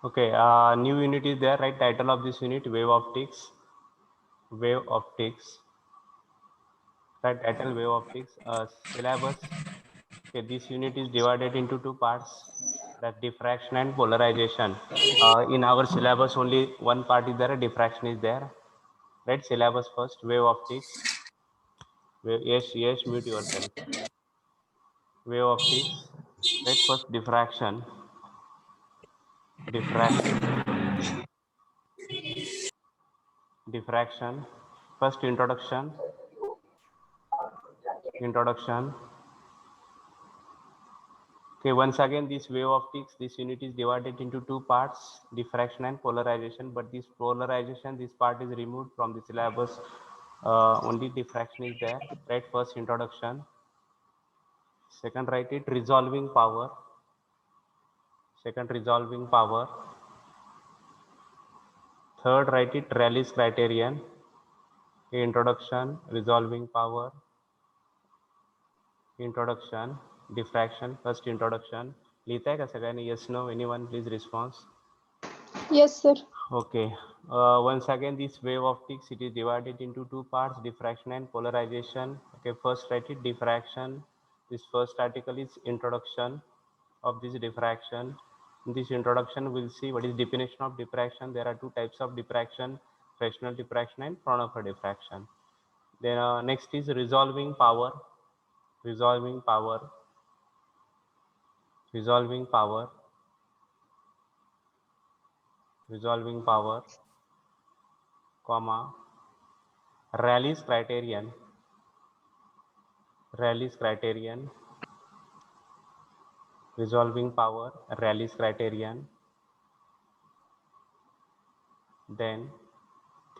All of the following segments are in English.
Okay, new unit is there, right? Title of this unit, wave optics. Wave optics. Right, title wave optics. Syllabus. Okay, this unit is divided into two parts. That diffraction and polarization. In our syllabus, only one part is there. Diffraction is there. Right, syllabus first. Wave optics. Yes, mute yourself. Wave optics. Right, first diffraction. Diffraction. First introduction. Okay, once again, this wave optics, this unit is divided into two parts, diffraction and polarization. But this polarization, this part is removed from the syllabus. Only diffraction is there. Right, first introduction. Second, write it resolving power. Second, resolving power. Third, write it Rayleigh's criterion. Okay, introduction, resolving power. Introduction, diffraction, first introduction. लिहिताय का सगळ्यांनी? Yes, no, anyone please response. Yes, sir. Okay, once again, this wave optics, it is divided into two parts, diffraction and polarization. Okay, first write it diffraction. This first article is introduction of this diffraction. In this introduction, we'll see what is definition of diffraction. There are two types of diffraction, Fresnel diffraction and Fraunhofer diffraction. Then next is resolving power. Resolving power. Resolving power. Resolving power, comma, Rayleigh's criterion. Rayleigh's criterion. Resolving power, Rayleigh's criterion. Then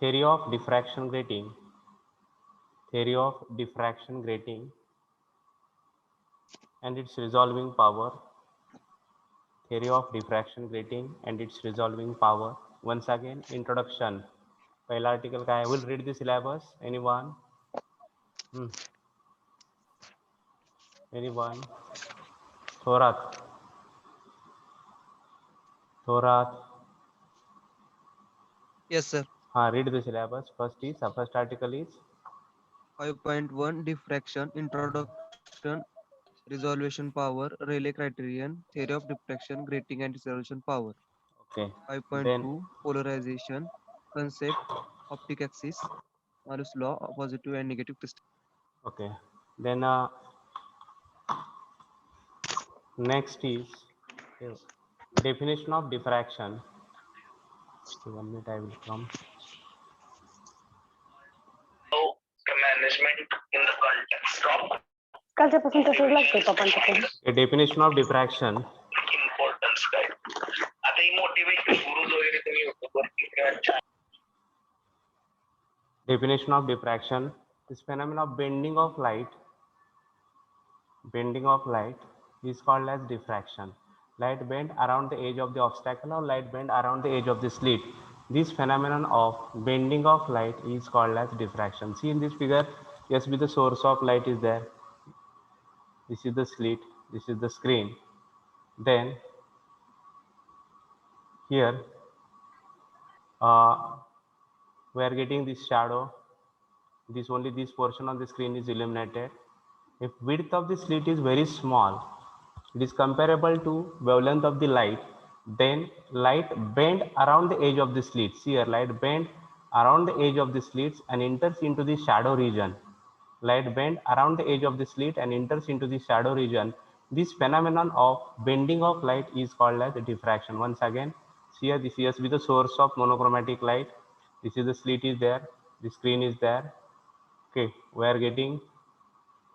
theory of diffraction grating. Theory of diffraction grating and its resolving power. Theory of diffraction grating and its resolving power. Once again, introduction. पहला article का है. Will read the syllabus. Anyone? Anyone? Thorat. Yes, sir. Read the syllabus. First article is 5.1 diffraction, introduction, resolution power, Rayleigh criterion, theory of diffraction, grating and resolution power. okay. 5.2 polarization, concept, optic axis, Malus law, positive and negative crystal. Okay. Then next is definition of diffraction. 1 minute I will come. Management in the context of कालच्यापासून तसंच लागतंय पप्पांच्याकडे. A definition of diffraction. importance काय आता ही motivation gurus वगैरे तुम्ही YouTube Definition of diffraction. This phenomenon of bending of light. Bending of light is called as diffraction. Light bend around the edge of the obstacle or light bend around the edge of the slit. This phenomenon of bending of light is called as diffraction. See in this figure, yes, with the source of light is there. This is the slit, this is the screen. Then here we are getting this shadow. This portion of the screen is illuminated. If width of the slit is very small, it is comparable to wavelength of the light, then light bend around the edge of the slits. Here light bend around the edge of the slits and enters into the shadow region. Light bend around the edge of the slit and enters into the shadow region. This phenomenon of bending of light is called as diffraction. Once again, here this is with the source of monochromatic light. This is the slit is there, the screen is there. Okay, we are getting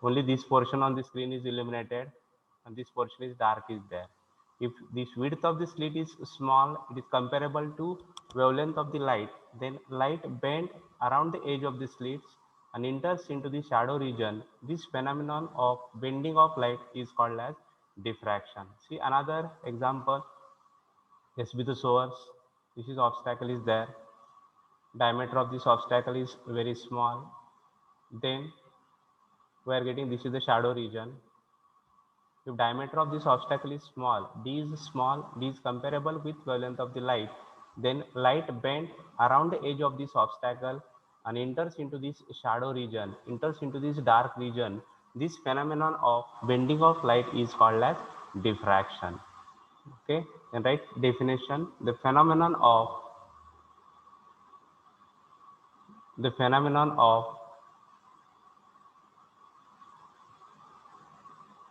only this portion on the screen is illuminated and this portion is dark is there. If this width of the slit is small, it is comparable to wavelength of the light, then light bend around the edge of the slits and enters into the shadow region. This phenomenon of bending of light is called as diffraction. See another example. Yes, with the source, this is obstacle is there. Diameter of this obstacle is very small. Then we are getting this is the shadow region. If diameter of this obstacle is small, d is small, d is comparable with wavelength of the light, then light bend around the edge of this obstacle and enters into this shadow region, enters into this dark region. This phenomenon of bending of light is called as diffraction. Okay, and write definition. The phenomenon of the phenomenon of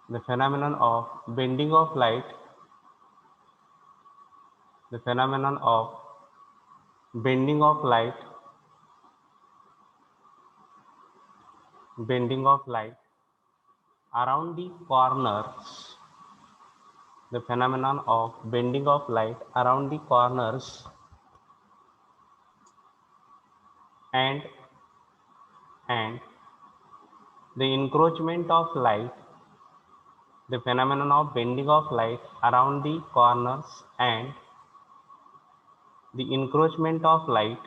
the phenomenon of bending of light, the phenomenon of bending of light, bending of light around the corners, the phenomenon of bending of light around the corners and the encroachment of light, the phenomenon of bending of light around the corners and the encroachment of light,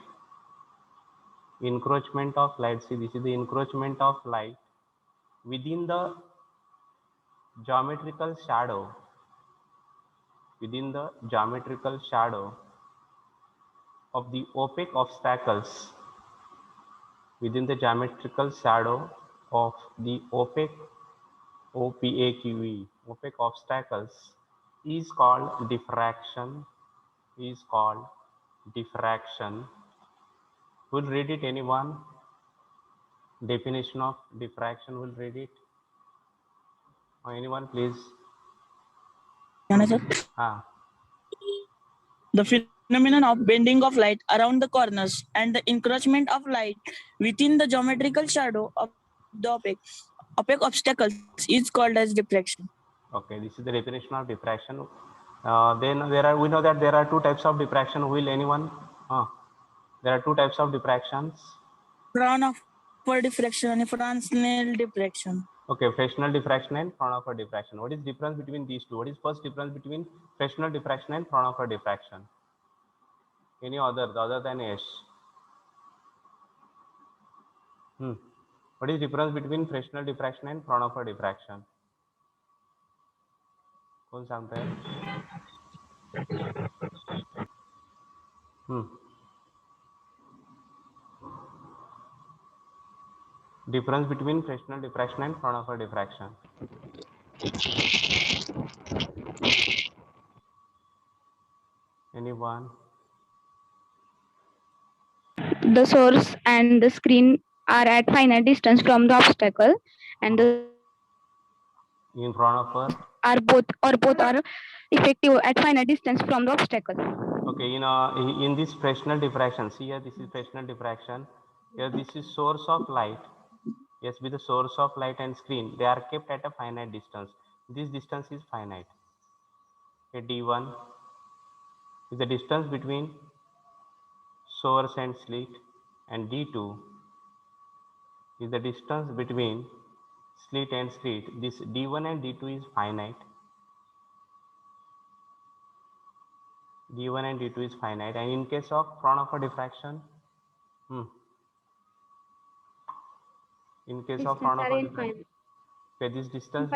see this is the encroachment of light within the geometrical shadow, within the geometrical shadow of the opaque obstacles, within the geometrical shadow of the opaque opaque obstacles is called diffraction, is called diffraction. Will read it anyone? Definition of diffraction, will read it? Or anyone please? Ah, The phenomenon of bending of light around the corners and the encroachment of light within the geometrical shadow of the opaque obstacles is called as diffraction. okay, this is the definition of diffraction. Then we know that there are two types of diffraction. Will anyone? There are two types of diffractions. Fraunhofer diffraction and Fresnel diffraction. Okay, Fresnel diffraction and Fraunhofer diffraction. What is difference between these two? What is first difference between Fresnel diffraction and Fraunhofer diffraction? Any other than S? What is difference between Fresnel diffraction and Fraunhofer diffraction? कौन सांगता है? Difference between Fresnel diffraction and Fraunhofer diffraction. Anyone? The source and the screen are at finite distance from the obstacle, and the In Fraunhofer? both are effective at finite distance from the obstacle. Okay, in this Fresnel diffraction, see here, this is Fresnel diffraction. Here, this is source of light. Yes, with the source of light and screen, they are kept at a finite distance. This distance is finite. Okay, D1 is the distance between source and slit, and D2 is the distance between slit and slit. This D1 and D2 is finite. D1 and D2 is finite. And in case of Fraunhofer diffraction, in case of Fraunhofer diffraction, okay, this distance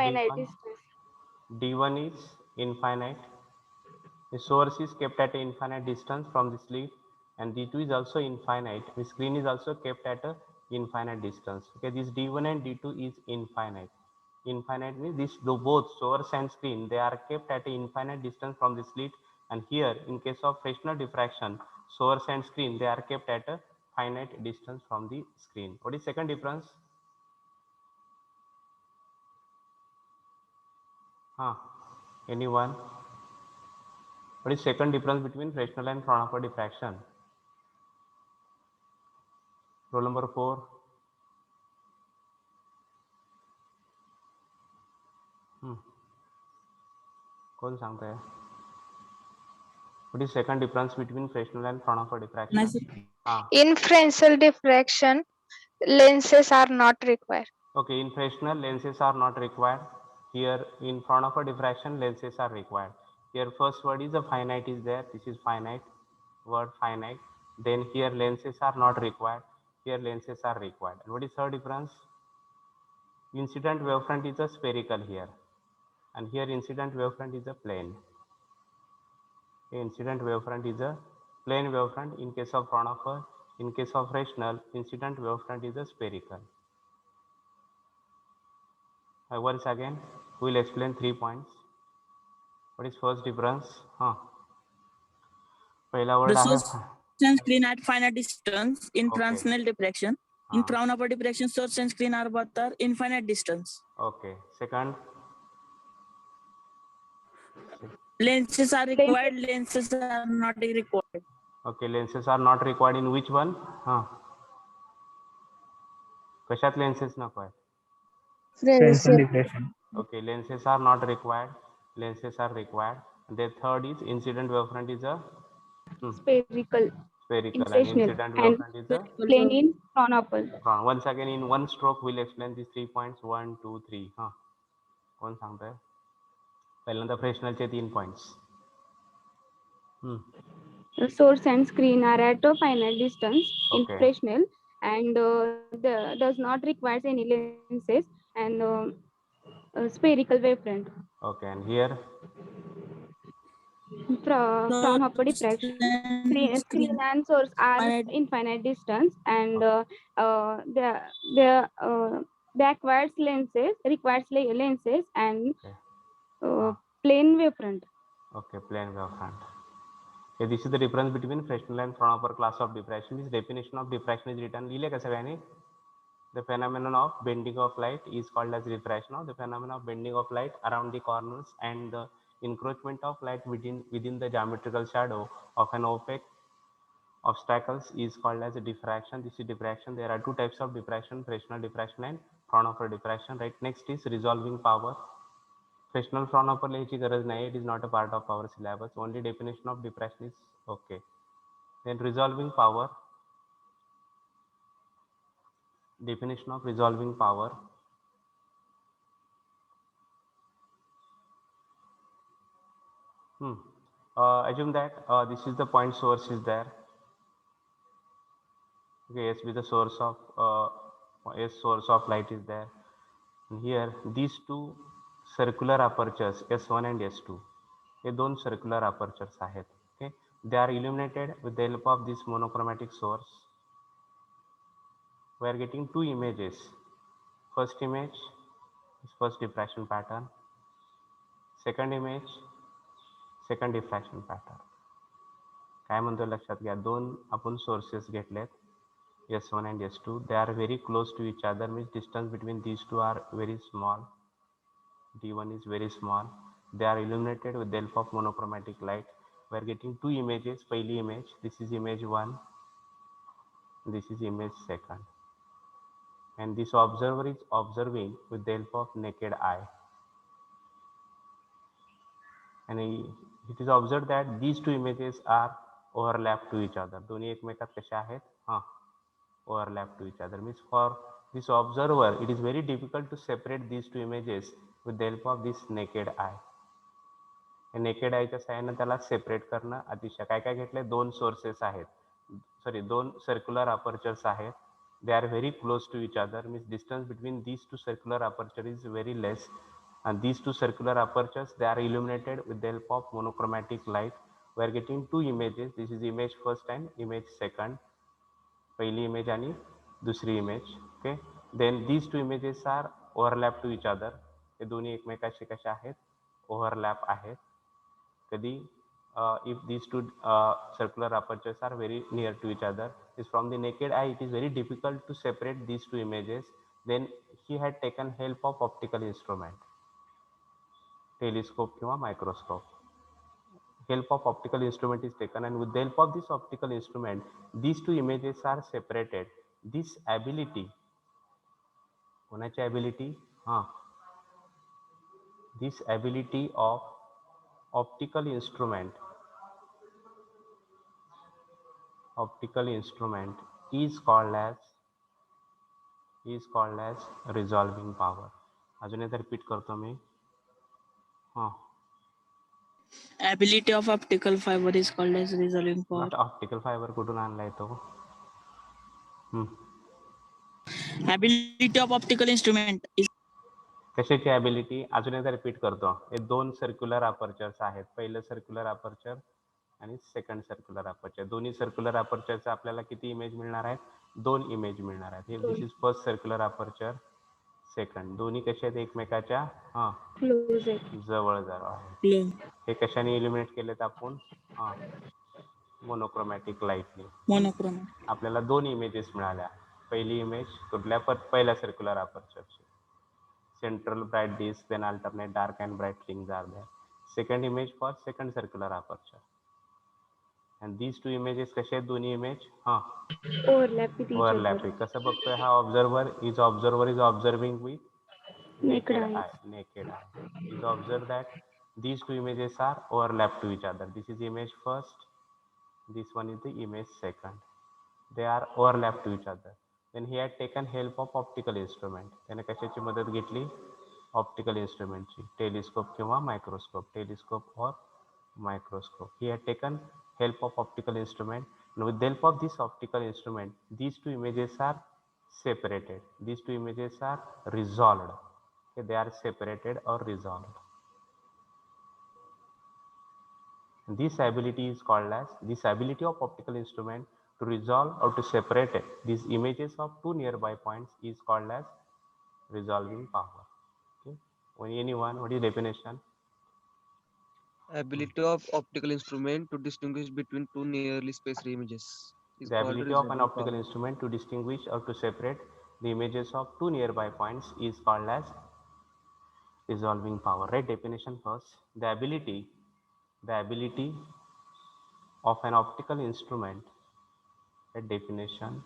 D1 is infinite. The source is kept at an infinite distance from the slit, and D2 is also infinite. The screen is also kept at a infinite distance. Okay, this D1 and D2 is infinite. Infinite means this both source and screen, they are kept at an infinite distance from the slit, and here in case of Fresnel diffraction, source and screen, they are kept at a finite distance from the screen. What is second difference? Anyone? What is second difference between Fresnel and Fraunhofer diffraction? Roll number 4. कौन सांगता है? What is second difference between Fresnel and Fraunhofer diffraction? In Fresnel diffraction, lenses are not required. Okay, in Fresnel, lenses are not required. Here in Fraunhofer diffraction, lenses are required. Here first word is a finite is there. This is finite, word finite. Then here lenses are not required. Here lenses are required. And what is third difference? Incident wavefront is a spherical here. and here incident wavefront is a plane. Incident wavefront is a plane wavefront in case of Fraunhofer. In case of Fresnel, incident wavefront is a spherical. Once again, we will explain 3 points. What is first difference? पहिला The word आहे source and screen at finite distance in Okay. Fresnel diffraction. In हाँ, Fraunhofer diffraction, source and screen are both are infinite distance. okay. Second, Lenses are required, lenses are not required. okay, lenses are not required in which one? कशात lenses नको आहे? Fresnel diffraction. Okay, lenses are not required. Lenses are required. The third is incident wavefront is a Spherical spherical and Fresnel incident and wavefront is a plane in Fraunhofer. once again in one stroke we'll explain these 3 points 1 2 3 कोण सांगतोय? पहिल्यांदा फ्रेशनलचे 3 points. The source and screen are at a finite distance in Okay. Fresnel and does not require any lenses and a spherical wavefront. Okay, and here Fraunhofer diffraction. Screen and source are Finite. infinite distance and the requires lenses and Okay. plane wavefront. Okay, plane wavefront. Okay, this is the difference between Fresnel and Fraunhofer class of diffraction. This definition of diffraction is written. लिहिले का सगळ्यांनी? The phenomenon of bending of light is called as diffraction. The phenomenon of bending of light around the corners and the encroachment of light within the geometrical shadow of an opaque obstacles is called as a diffraction. This is diffraction. There are two types of diffraction: Fresnel diffraction and Fraunhofer diffraction. Right. Next is resolving power. Fresnel Fraunhofer लिहायची गरज नाही. It is not a part of our syllabus. Only definition of diffraction is okay. Then resolving power. Definition of resolving power. Assume that this is the point source is there. Okay, S with the source of source of light is there. And here these two circular apertures S1 and S2. हे दोन circular apertures आहेत. Okay, they are illuminated with the help of this monochromatic source. We are getting two images. First image is first diffraction pattern. Second image, second diffraction pattern. काय म्हणतो लक्षात घ्या, दोन आपण sources घेतलेत, S1 and S2. They are very close to each other, means distance between these two are very small. D1 is very small. They are illuminated with the help of monochromatic light. We are getting two images. पहिली image, this is image 1, this is image 2. And this observer is observing with the help of naked eye. And it is observed that these two images are overlapped to each other. दोन्ही एकमेकात कशा आहेत? Overlap to each other. Means for this observer, it is very difficult to separate these two images with the help of this naked eye. Naked आयच्या साहाय्याने त्याला separate करणं अतिशय. काय काय घेतलंय? दोन सोर्सेस आहेत, सॉरी दोन सर्क्युलर अपर्चर्स आहेत. They are very close to each other, means distance between these two circular aperture is very less. and these two circular apertures, they are illuminated with the help of monochromatic light. We are getting two images. This is image first and image second. पहिली image आणि दुसरी image. Okay, then these two images are overlap to each other. हे दोन्ही एकमेकाशी कशा आहेत? overlap आहेत. कधी if these two circular apertures are very near to each other, is from the naked eye it is very difficult to separate these two images. Then he had taken help of optical instrument, telescope किंवा microscope. Help of optical instrument is taken, and with the help of this optical instrument these two images are separated. This ability, कोणाची ability? This ability of optical instrument is called as resolving power. अजून एकदा repeat करतो मी. Ability of optical fiber is called as resolving power. Optical fibre कुठून आणलाय तो? Ability of optical instrument is कशाची ability अजून एकदा रिपीट करतो. हे दोन सर्क्युलर अपर्चर्स आहेत. पहिलं सर्क्युलर अपर्चर आणि सेकंड सर्क्युलर अपर्चर. दोन्ही सर्क्युलर अपर्चरचा आपल्याला किती इमेज मिळणार आहेत? 2 इमेज मिळणार आहेत. हे this is first circular aperture, second. दोन्ही कसे आहेत? एकमेकाच्या क्लोज आहे. जवळ जवळ आहेत. Close. हे कशाने इल्युमिनेट केलेत आपण? मोनोक्रोमॅटिक लाईटने. Monochrome. आपल्याला 2 इमेजेस मिळाल्या. पहिली इमेज कुठल्या? पहिल्या circular अपर्चरची. Central bright disk, then alternate dark and bright rings are there. Second image for second circular aperture. And these two images कसे आहेत? दोन्ही image overlap with each overlap. कसं बघतोय हा observer is observing with Naked naked eye. eye. Naked eye. Is observed that these two images are overlap to each other. This is image first. This one is the image second. They are overlap to each other. Then he had taken help of optical instrument. त्याने कशाची मदत घेतली? Optical इन्स्ट्रुमेंटची. Telescope किंवा microscope. Telescope और microscope. He had taken help of optical instrument. And with the help of this optical instrument, these two images are separated. These two images are resolved. Okay, they are separated or resolved. This ability is called as, this ability of optical instrument to resolve or to separate these images of two nearby points is called as resolving power. Okay. Anyone, what is the definition? Ability of optical instrument to distinguish between two nearly spaced images is The called ability of an resolving optical power. instrument to distinguish or to separate the images of two nearby points is called as resolving power. Right? Definition first. The ability of an optical instrument. Right? Definition.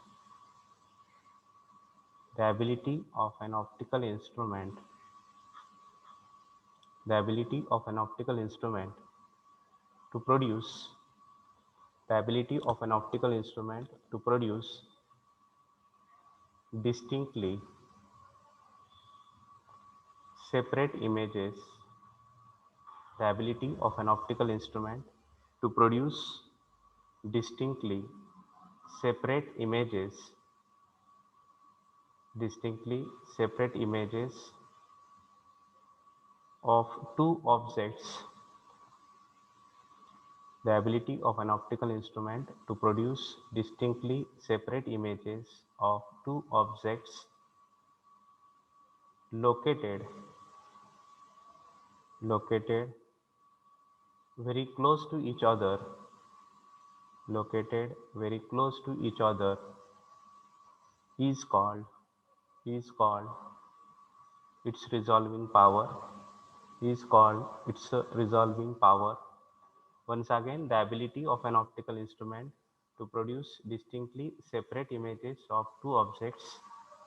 The ability of an optical instrument. The ability of an optical instrument to produce. The ability of an optical instrument to produce distinctly separate images. The ability of an optical instrument to produce distinctly separate images. Distinctly separate images of two objects. The ability of an optical instrument to produce distinctly separate images of two objects located very close to each other, located very close to each other, is called its resolving power, is called its resolving power. Once again, the ability of an optical instrument to produce distinctly separate images of two objects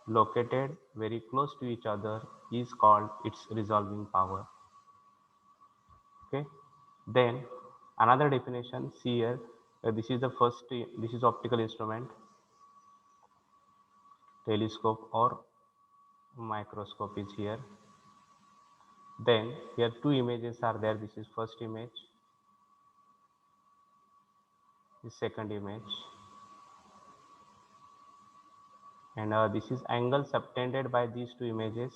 located very close to each other is called its resolving power. Okay. Then another definition, see here, this is the first, this is optical instrument, telescope or microscope is here. Then here two images are there. This is first image, this second image, and this is angle subtended by these two images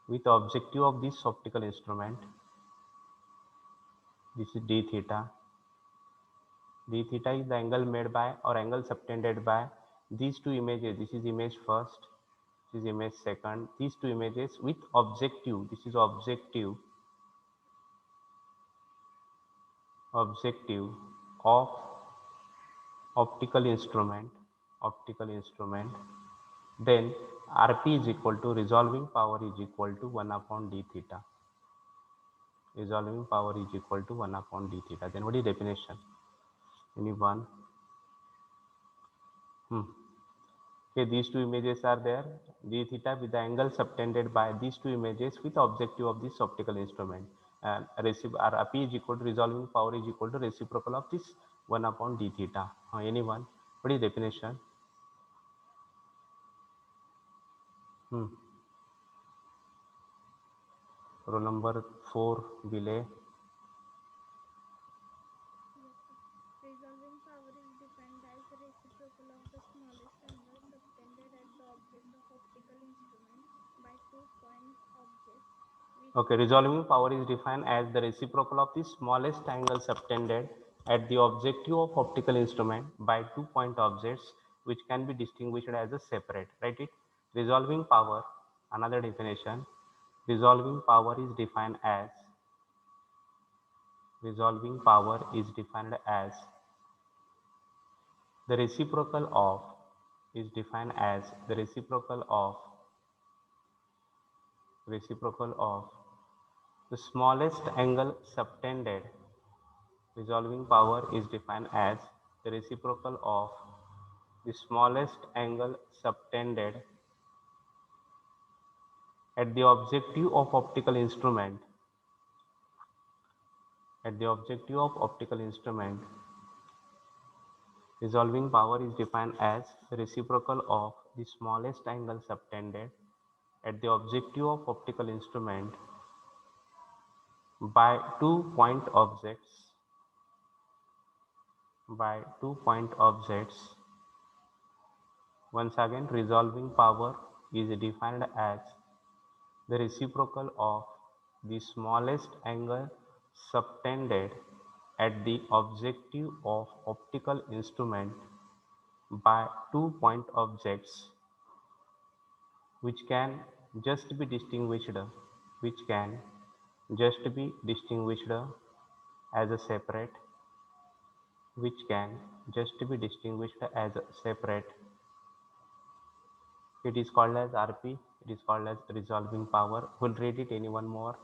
with objective of this optical instrument. This is d theta. D theta is the angle made by or angle subtended by these two images. This is image first, this is image second. These two images with objective. This is objective of optical instrument. Then RP is equal to resolving power is equal to 1 upon d theta. Resolving power is equal to 1 upon d theta. Then what is definition? Anyone? Okay, these two images are there. D theta with the angle subtended by these two images with objective of this optical instrument. And RP is equal to resolving power is equal to reciprocal of this 1 upon d theta. Anyone? What is definition? Roll number 4 delay. Resolving power is defined as reciprocal of the smallest angle subtended at the object of optical instrument Okay, resolving power is defined as the reciprocal of the smallest angle subtended at the objective of optical instrument by 2-point objects which can be distinguished as a separate. Write it. Resolving power, another definition. Resolving power is defined as the reciprocal of the smallest angle subtended. Resolving power is defined as the reciprocal of the smallest angle subtended at the objective of optical instrument Resolving power is defined as the reciprocal of the smallest angle subtended at the objective of optical instrument by 2-point objects Once again, resolving power is defined as the reciprocal of the smallest angle subtended at the objective of optical instrument by 2-point objects which can just be distinguished as a separate It is called as RP. It is called as resolving power. Will read it. Anyone more?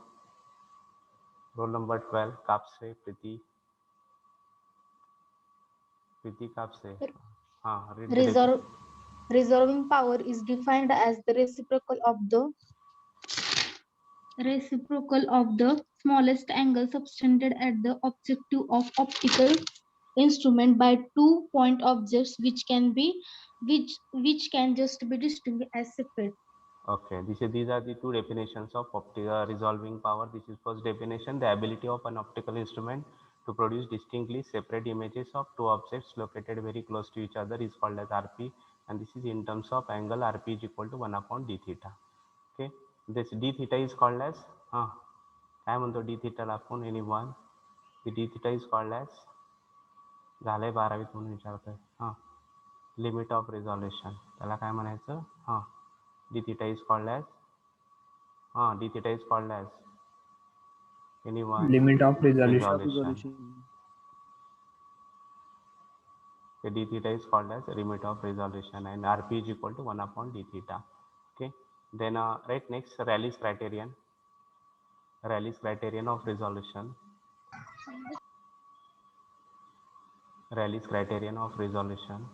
Roll number 12. Kapse Priti. Kapse. Read the definition. Resolving power is defined as the reciprocal of the smallest angle subtended at the objective of optical instrument by 2-point objects which can just be distinguished as separate. Okay, these are the two definitions of optical resolving power. This is first definition: the ability of an optical instrument to produce distinctly separate images of two objects located very close to each other is called as RP, and this is in terms of angle. RP is equal to 1/d theta. Okay, this d theta is called as काय म्हणतो d theta ला आपण anyone? The d theta is called as झालंय 12वीत म्हणून विचारतोय limit of resolution त्याला काय म्हणायचं d theta is called as anyone? Limit of resolution. Okay, d theta is called as limit of resolution and RP is equal to 1/d theta. Okay, then right next, Rayleigh's criterion of resolution. Rayleigh's criterion of resolution.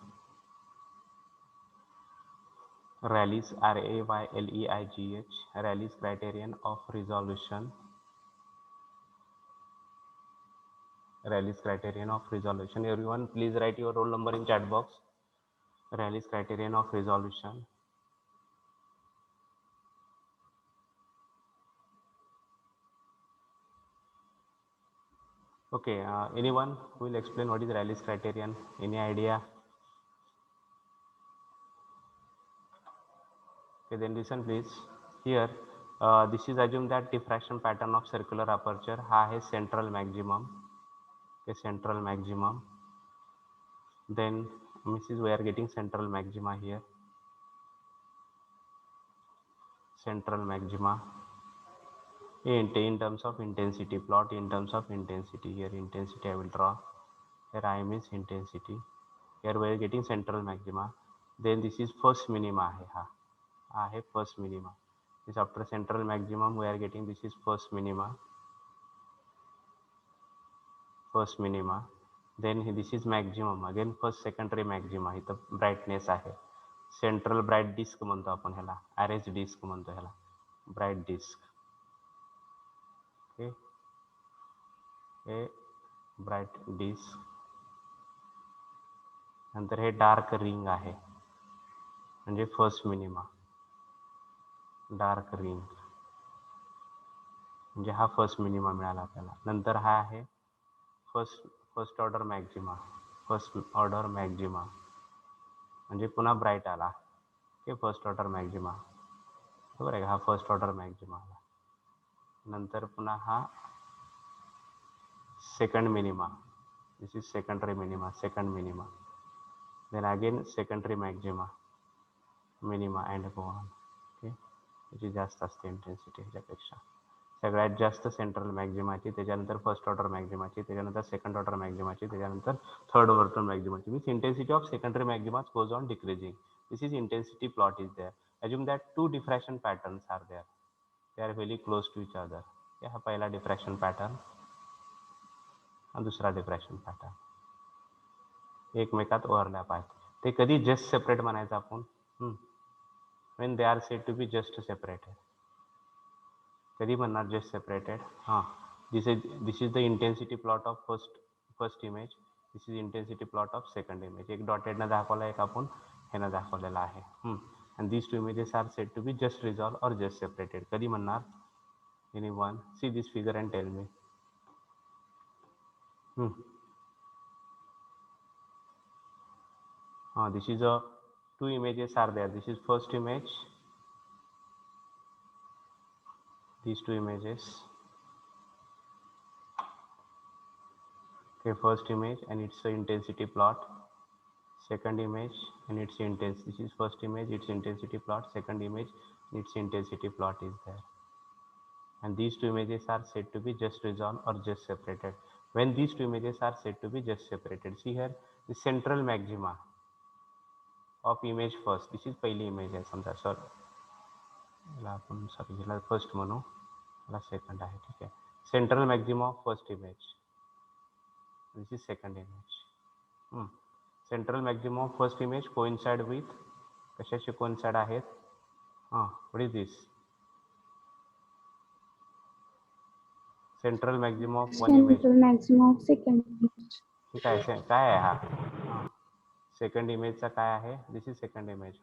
Rayleigh's RAYLEIGH. Rayleigh's criterion of resolution. Rayleigh's criterion of resolution. Everyone, please write your roll number in chat box. Rayleigh's criterion of resolution. Okay, anyone who will explain what is Rayleigh's criterion? Any idea? Okay, then listen please. Here, this is assume that diffraction pattern of circular aperture हा आहे central maximum. Okay, central maximum. Then we are getting central maxima here. Central maxima. In terms of intensity, plot in terms of intensity. Here intensity I will draw. Here I means intensity. Here we are getting central maxima. Then this is first minima. First minima. This after central maximum we are getting this is first minima. Then this is maximum. Again first secondary maxima. इथं brightness आहे. Central bright disk म्हणतो आपण ह्याला. Array disk म्हणतो ह्याला. Bright disk. Okay. A bright disk. नंतर हे dark ring आहे म्हणजे फर्स्ट मिनिमा. डार्क रिंग म्हणजे हा फर्स्ट मिनिमा मिळाला आपल्याला. नंतर हा आहे फर्स्ट ऑर्डर मॅक्झिमा म्हणजे पुन्हा ब्राईट आला. Okay, first order Maxima. बरोबर आहे का, हा फर्स्ट ऑर्डर मॅक्झिमा आला. नंतर पुन्हा हा second minima, this is secondary minima, second minima, then again secondary maxima, minima and go on. Okay, याची जास्त असते इंटेन्सिटी ह्याच्यापेक्षा. सगळ्यात जास्त सेंट्रल मॅक्झिमाची, त्याच्यानंतर फर्स्ट ऑर्डर मॅक्झिमाची, त्याच्यानंतर सेकंड ऑर्डर मॅक्झिमाची, त्याच्यानंतर थर्ड ऑर्डर मॅक्झिमाची. Means intensity of secondary maxima goes on decreasing. This is intensity plot is there. Assume that two diffraction patterns are there. They are very close to each other. हा पहिला diffraction pattern, हा दुसरा diffraction pattern एकमेकात overlap आहेत. ते कधी just separate म्हणायचं आपण, when they are said to be just separated. कधी म्हणणार जस्ट सेपरेटेड? हां, this is the intensity plot of first image, this is intensity plot of second image. एक डॉटेडनं दाखवला, एक आपण ह्यानं दाखवलेला आहे. And these two images are said to be just resolve or just separated. कधी म्हणणार? Anyone see this figure and tell me. This is a two images are there. This is first image, these two images. Okay, first image and its intensity plot. Second image and its intensity. This is first image, its intensity plot. Second image, its intensity plot is there. And these two images are said to be just resolved or just separated. When these two images are said to be just separated, see here the central maxima of image first. This is पहिली image आहे समजा, sir याला आपण sorry याला first म्हणू, याला second आहे, ठीक आहे. Central maxima of first image, this is second image. Central maxima of first image coincide with, कशाशी कोइन्साइड आहेत? What is this? Central maxima of one image. Central maximum of second image. ठीक आहे, काय आहे हा? सेकंड इमेजचा काय आहे? This is second image.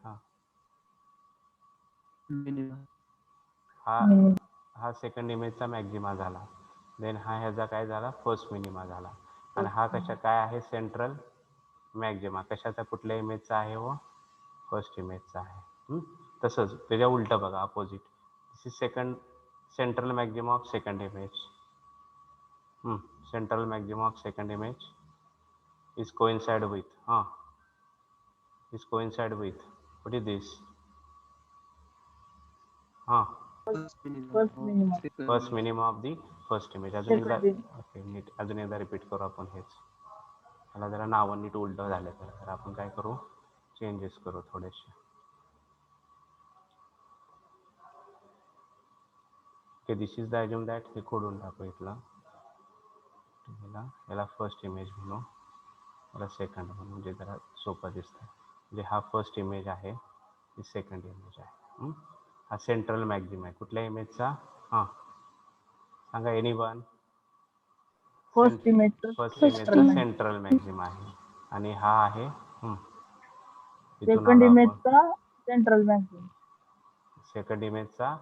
हा सेकंड इमेजचा मॅक्झिमा झाला. देन हा ह्याचा काय झाला? फर्स्ट मिनिमा झाला. आणि हा कशा काय आहे? सेंट्रल मॅक्झिमा. कशाचा, कुठल्या इमेजचा आहे? व फर्स्ट इमेजचा आहे. तसंच त्याच्या उलटं बघा, opposite. This is second central maxima of second image. Central maxima of second image is coincide with what is this? First minima of the first image. अजून एकदा, ओके, नीट अजून एकदा रिपीट करू आपण हेच. त्याला जरा नावं नीट उलटं झाले, तर आपण काय करू, चेंजेस करू थोडेसे. Okay, this is the assume that, हे खोडून टाकू इथला, याला फर्स्ट इमेज म्हणू, याला सेकंड म्हणू, म्हणजे जरा सोपं दिसतं. म्हणजे हा फर्स्ट इमेज आहे, ही सेकंड इमेज आहे. हा सेंट्रल मॅक्झिमा आहे कुठल्या इमेजचा? सांगा एनीवन. फर्स्ट इमेजचा सेंट्रल मॅक्झिमा आहे. आणि हा आहे सेकंड इमेजचा सेंट्रल मॅक्झिमा. सेकंड इमेजचा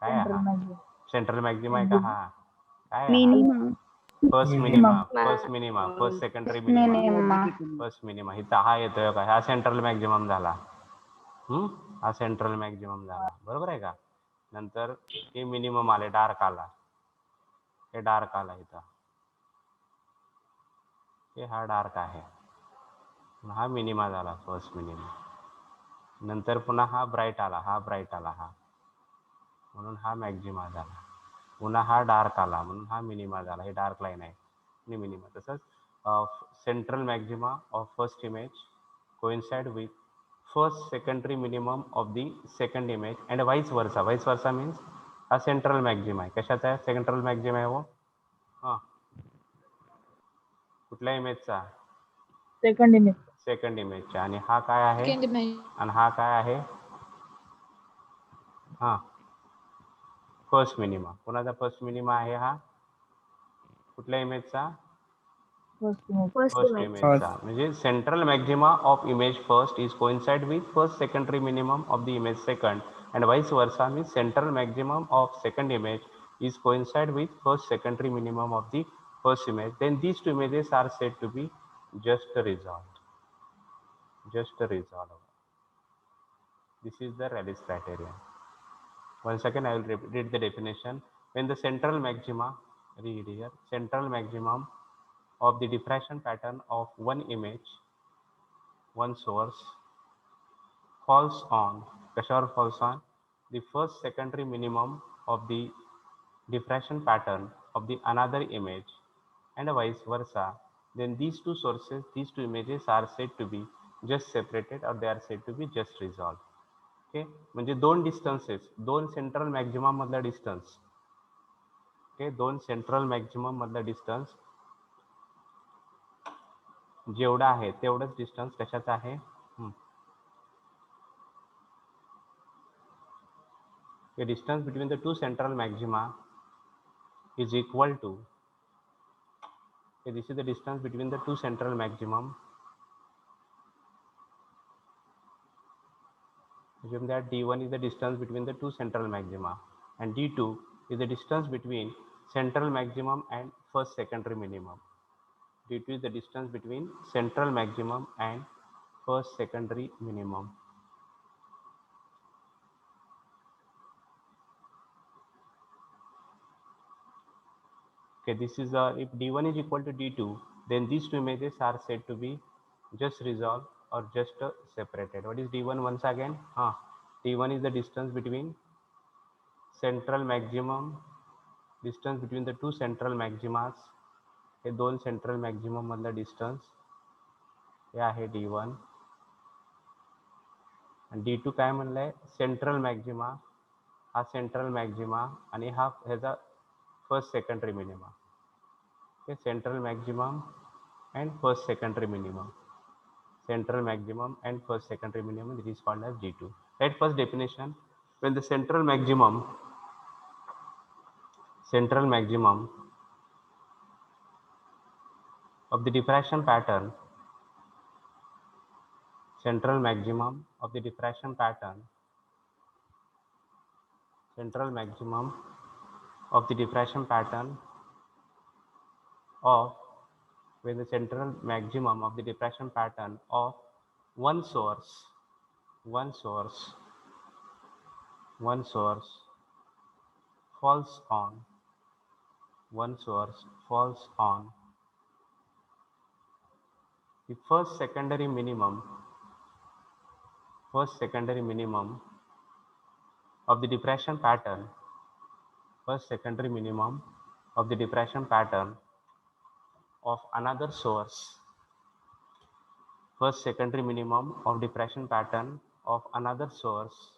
काय आहे? हा सेंट्रल मॅक्झिमा आहे का? हा काय आहे? Minima. First minima, first minima, first secondary minima, first minima. इथं हा येतोय का? हा सेंट्रल मॅक्झिमम झाला. हा सेंट्रल मॅक्झिमम झाला, बरोबर आहे का? नंतर हे मिनिमम आले, डार्क आला, हे डार्क आला इथं, हे हा डार्क आहे. हा मिनिमा झाला, फर्स्ट मिनिमा. नंतर पुन्हा हा ब्राईट आला, हा ब्राईट आला, हा म्हणून हा मॅक्झिमा झाला. पुन्हा हा डार्क आला म्हणून हा मिनिमा झाला. हे डार्क लाईन आहे आणि मिनिमा. तसंच central maxima of first image coincide with first secondary minimum of the second image and vice versa. Vice versa means हा सेंट्रल मॅक्झिमा आहे. कशाचा आहे सेंट्रल मॅक्झिमा आहे? वो कुठल्या इमेजचा? Second image. सेकंड इमेजचा. आणि हा काय आहे? आणि हा काय आहे? First minima. कोणाचा फर्स्ट मिनिमा आहे? हा कुठल्या इमेजचा? फर्स्ट इमेजचा. म्हणजे central maxima of image first is coincide with first secondary minimum of the image second and vice versa means central maximum of second image is coincide with first secondary minimum of the first image. Then these two images are said to be just resolved. Just resolved. This is the Rayleigh's criterion. Once again, I will read the definition. When the central maxima, read here, central maximum of the diffraction pattern of one image, one source, falls on, pressure falls on the first secondary minimum of the diffraction pattern of the another image and vice versa, then these two sources, these two images are said to be just separated or they are said to be just resolved. Okay म्हणजे दोन distances, दोन central maximum मधला distance, okay दोन central maximum मधला distance जेवढा आहे तेवढंच distance कशाचं आहे, the distance between the two central maxima is equal to, okay, this is the distance between the two central maximum. Assume that d1 is the distance between the two central maxima and d2 is the distance between central maximum and first secondary minimum. d2 is the distance between central maximum and first secondary minimum. Okay, this is if d1 is equal to d2, then these two images are said to be just resolved or just separated. What is d1 once again? d1 is the distance between central maximum, distance between the two central maximas. हे दोन central maximum मधला distance हे आहे d1 आणि d2 काय म्हणलंय, central maxima, हा central maxima आणि हा ह्याचा first secondary minimum. Okay, central maximum and first secondary minimum, central maximum and first secondary minimum, it is called as d2. Right, first definition, when the central maximum of the diffraction pattern, central maximum of the diffraction pattern, central maximum of the diffraction pattern of, when the central maximum of the diffraction pattern of one source falls on, the first secondary minimum of the diffraction pattern, first secondary minimum of the diffraction pattern of another source, first secondary minimum of diffraction pattern of another source,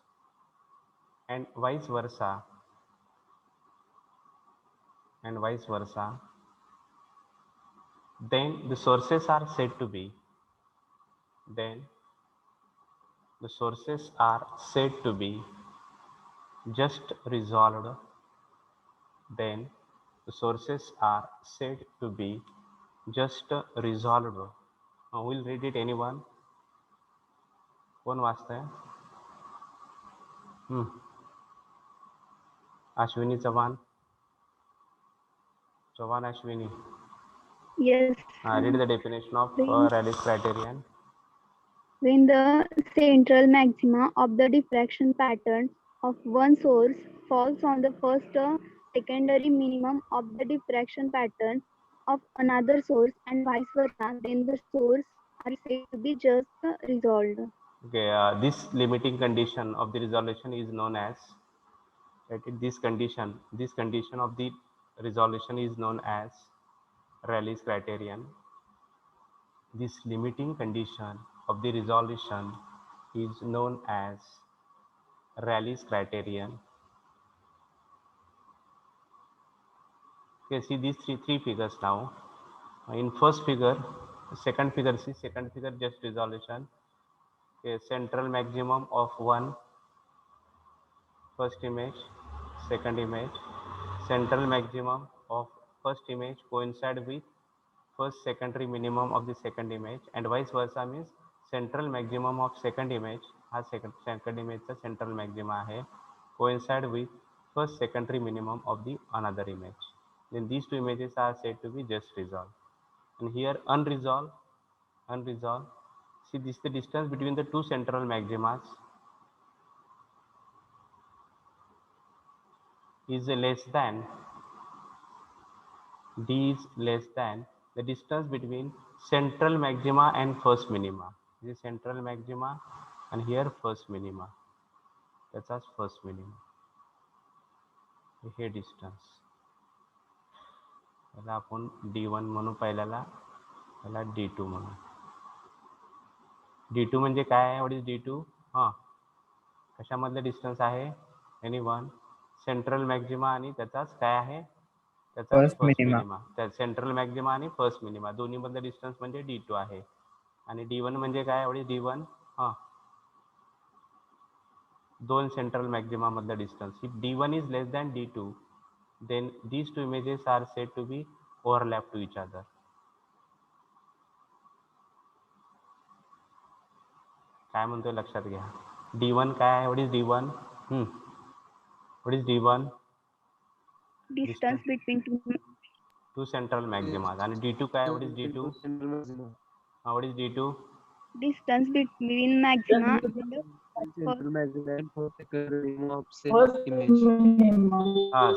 and vice versa, then the sources are said to be just resolved, then the sources are said to be just resolved. We'll read it, anyone? कोण वाचतंय? Ashwini Chavan Ashwini. Yes. Read the definition of Rayleigh's criterion. When the central maxima of the diffraction pattern of one source falls on the first secondary minimum of the diffraction pattern of another source and vice versa, then the source are said to be just resolved. Okay, this limiting condition of the resolution is known as, this condition of the resolution is known as Rayleigh's criterion. This limiting condition of the resolution is known as Rayleigh's criterion. Okay, see these three figures now. In first figure, second figure, see second figure just resolution. Okay, central maximum of one, first image, second image, central maximum of first image coincide with first secondary minimum of the second image, and vice versa, means central maximum of second image, हा second image चा central maxima आहे, coincide with first secondary minimum of the another image. Then these two images are said to be just resolved. And here unresolved. See, this is the distance between the two central maximas. is less than D is less than the distance between central maxima and first minima. This is central maxima and here first minima. त्याचाच first minima. हे distance. त्याला आपण D1 म्हणू पहिल्याला, त्याला D2 म्हणू. D2 म्हणजे काय आहे? What is D2? हां, कशामधलं डिस्टन्स आहे? एनीवन सेंट्रल मॅक्झिमा आणि त्याचाच काय आहे? त्याचा फर्स्ट मिनिमा. त्या सेंट्रल मॅक्झिमा आणि फर्स्ट मिनिमा दोन्ही मधलं डिस्टन्स म्हणजे D2 आहे. आणि D1 म्हणजे काय? What is D1? हां, दोन सेंट्रल मॅक्झिमा मधलं distance. If D1 is less than D2, then these two images are said to be overlap to each other. काय म्हणतोय लक्षात घ्या. D1 काय आहे? What is D1? What is D1? Distance between two central maxima. आणि D2 काय? What is D2? What is D2? distance between maxima and the Central maximum and first minimum of same image.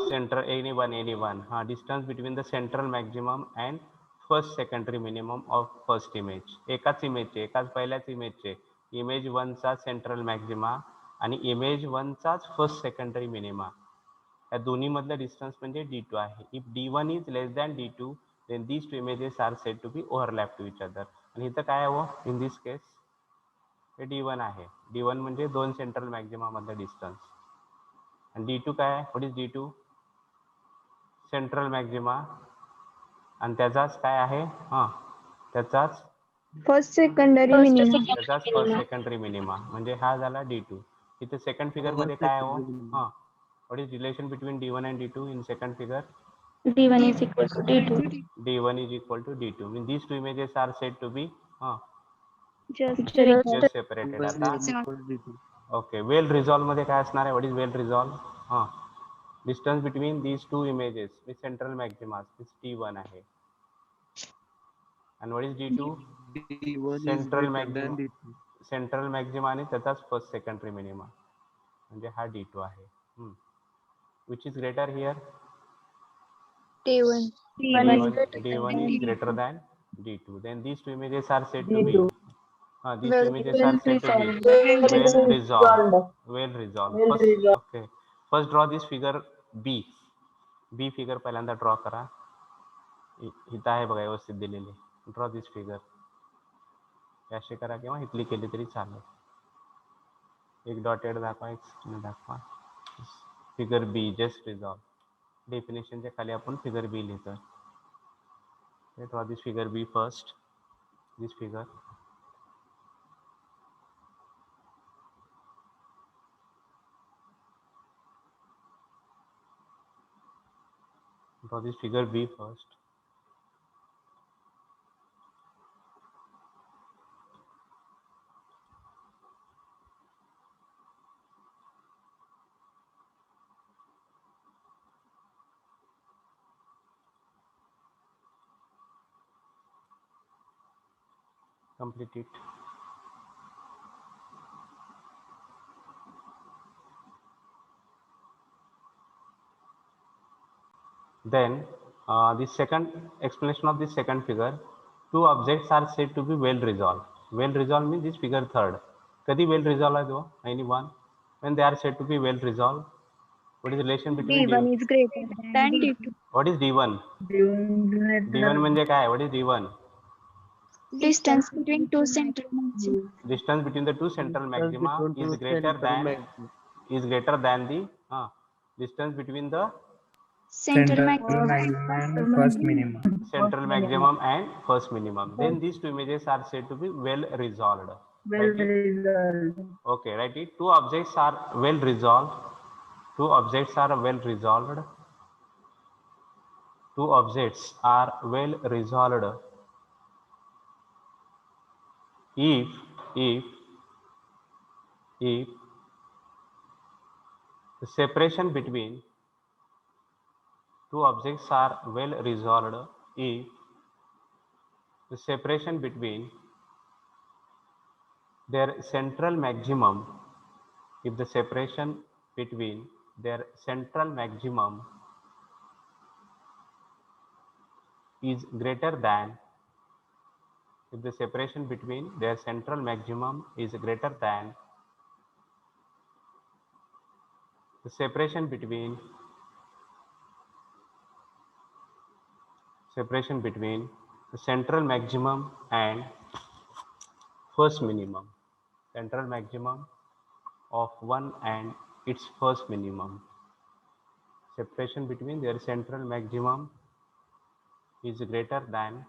Central anyone. Distance between the central maximum and first secondary minimum of first image. एकाच इमेजचे, एकाच पहिल्याच इमेजचे image 1 चा central maxima आणि image 1 चाच first secondary minima, या दोन्ही मधलं distance म्हणजे D2 आहे. If D1 is less than D2, then these two images are said to be overlap to each other. आणि इथं काय आहे? In this case hey D1 आहे. D1 म्हणजे दोन सेंट्रल मॅक्झिमा मधलं डिस्टन्स. आणि D2 काय? What is D2? Central maxima आणि त्याचाच काय आहे? त्याचाच first secondary minimum. त्याचाच फर्स्ट सेकंडरी मिनिमा, म्हणजे हा झाला D2. इथे सेकंड फिगर मध्ये काय आहे? What is relation between D1 and D2 in second figure? D1 is equal to D2. D1 is equal to D2. Mean these two images are said to be Just just separated. आता okay, well resolve मध्ये काय असणार आहे? What is well resolve? Distance between these two images with central maximas is T1 आहे. and what is D2? D1 is central greater maxima, than D2. Central maxima आणि त्याचाच first secondary minima, म्हणजे हा D2 आहे. Which is greater here? D1. D1 is greater than D2. Then these two images are said to be these two images are said to be well resolved. Well resolved. Okay. First draw this figure B. B figure पहिल्यांदा draw करा. इथं आहे बघा व्यवस्थित दिलेली. Draw this figure. अशी करा किंवा इथली केली तरी चालेल. एक डॉटेड दाखवा, एक दाखवा. Figure B just resolve. डेफिनेशनच्या खाली आपण फिगर बी लिहितो. Draw this figure B first. This figure. Draw this figure B first. Complete it. Then the second explanation of this second figure, two objects are said to be well resolved. Well resolved means this figure third. कधी well resolved आहे तो? Anyone? When they are said to be well resolved, what is the relation between D1 is greater than D2. What is D1? D1 म्हणजे काय? What is D1? Distance between two central maxima. Distance between the two central maxima is greater than the distance between the Central maximum and first minimum. central maximum and first minimum. Then these two images are said to be well resolved. Okay, right? Two objects are well resolved. Two objects are well resolved. Two objects are well resolved if the separation between two objects are well resolved if the separation between their central maximum, if the separation between their central maximum is greater than, if the separation between their central maximum is greater than the separation between the central maximum and first minimum, central maximum of one and its first minimum. Separation between their central maximum is greater than,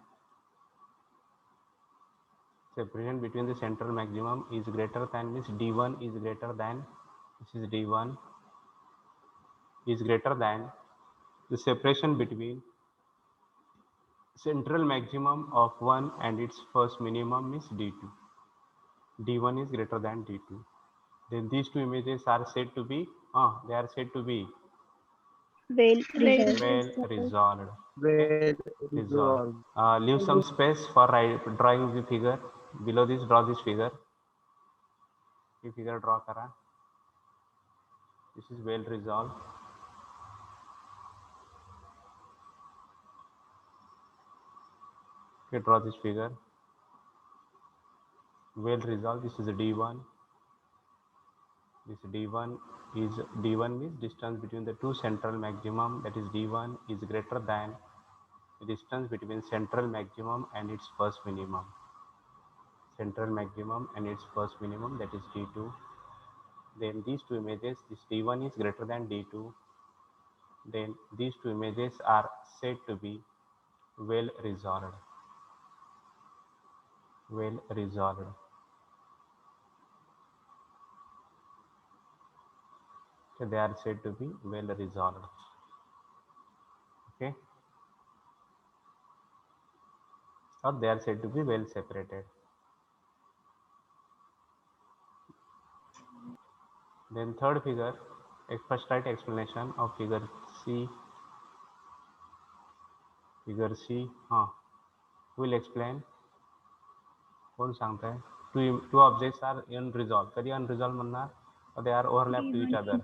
separation between the central maximum is greater than means d1 is greater than, this is d1 is greater than the separation between central maximum of 1 and its first minimum is d2. d1 is greater than d2. Then these two images are said to be, they are said to be well resolved. well resolved. Well Resolved. resolved. Leave some space for drawing the figure. Below this, draw this figure. ये figure draw करा. This is well resolved. Okay, draw this figure. Well resolved. This is a d1. This d1 means distance between the two central maximum, that is d1 is greater than the distance between central maximum and its first minimum. Central maximum and its first minimum, that is d2. Then these two images, this d1 is greater than d2. Then these two images are said to be well resolved. Well resolved. So they are said to be well resolved. Okay. Or they are said to be well separated. Then third figure, first write explanation of figure C. Figure C. Who will explain? कौन सांगता है? Two objects are unresolved. कधी unresolved म्हणणार? Or they are overlap to each other.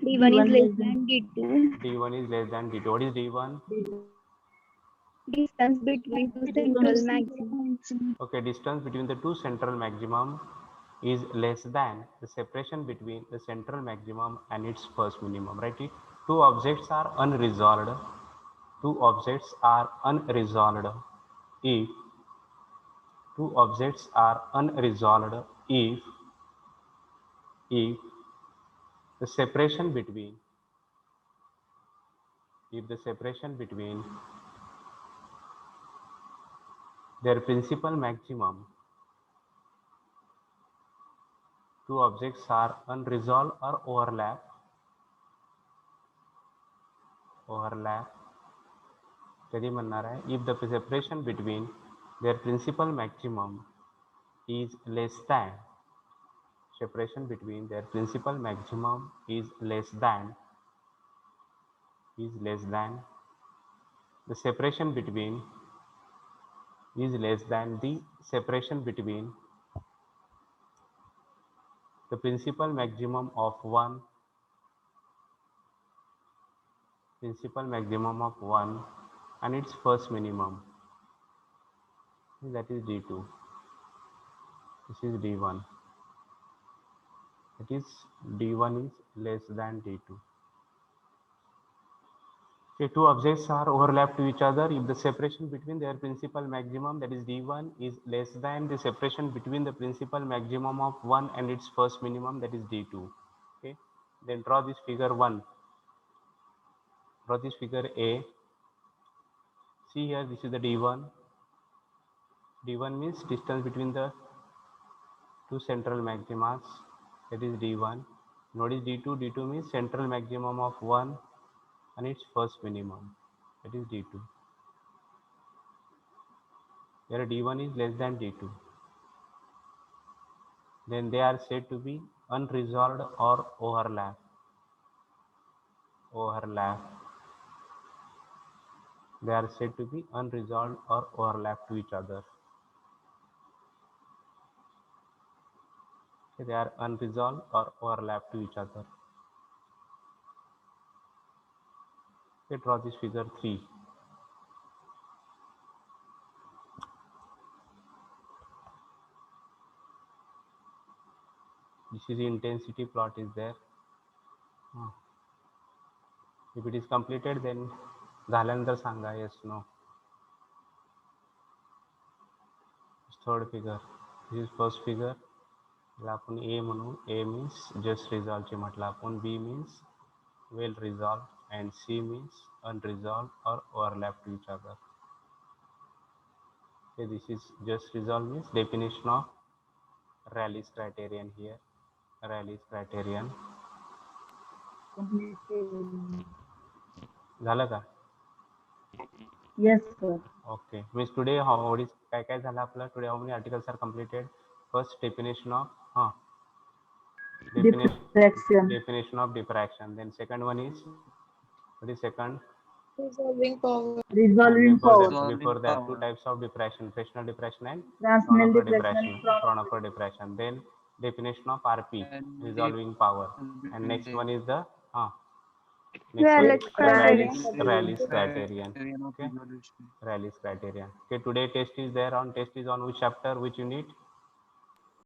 D1 is less than D2. D1 is less than D2. What is D1? Distance between two central maximum. Okay, distance between the two central maximum is less than the separation between the central maximum and its first minimum. Right? Two objects are unresolved. Two objects are unresolved if two objects are unresolved if the separation between their principal maximum, two objects are unresolved or overlap कधी म्हणणार आहे, if the separation between their principal maximum is less than, separation between their principal maximum is less than the separation between is less than the separation between the principal maximum of 1 and its first minimum, that is d2. This is d1. That is d1 is less than d2. Okay, two objects are overlap to each other if the separation between their principal maximum, that is d1, is less than the separation between the principal maximum of 1 and its first minimum, that is d2. Okay, then draw this figure 1. Draw this figure A. See here, this is the d1. d1 means distance between the two central maximas, that is d1. Notice d2. d2 means central maximum of 1 and its first minimum, that is d2. Here d1 is less than d2. Then they are said to be unresolved or overlap. They are said to be unresolved or overlap to each other. Okay, they are unresolved or overlap to each other. Okay, draw this figure 3. This is the intensity plot is there. If it is completed, then झाल्यानंतर सांगा yes no. Third figure. This is first figure. याला आपण A म्हणू. A means just resolve ची म्हटलं आपण. B means well resolved and C means unresolved or overlap to each other. Okay, this is just resolved means definition of Rayleigh's criterion here. Rayleigh's criterion. झालं का? Yes, sir. Okay, means today how is काय झालं आपलं? Today how many articles are completed? First definition of definition of diffraction. Then second one is what is second? Resolving power. Before that, two types of diffraction: fractional diffraction and Transnell diffraction. Fraunhofer diffraction. Then definition of RP, And resolving power. And next one is the Rayleigh's criterion. Rayleigh's criterion. Criterion of Okay. resolution. Rayleigh's criterion. Okay, today test is there on which chapter, which unit?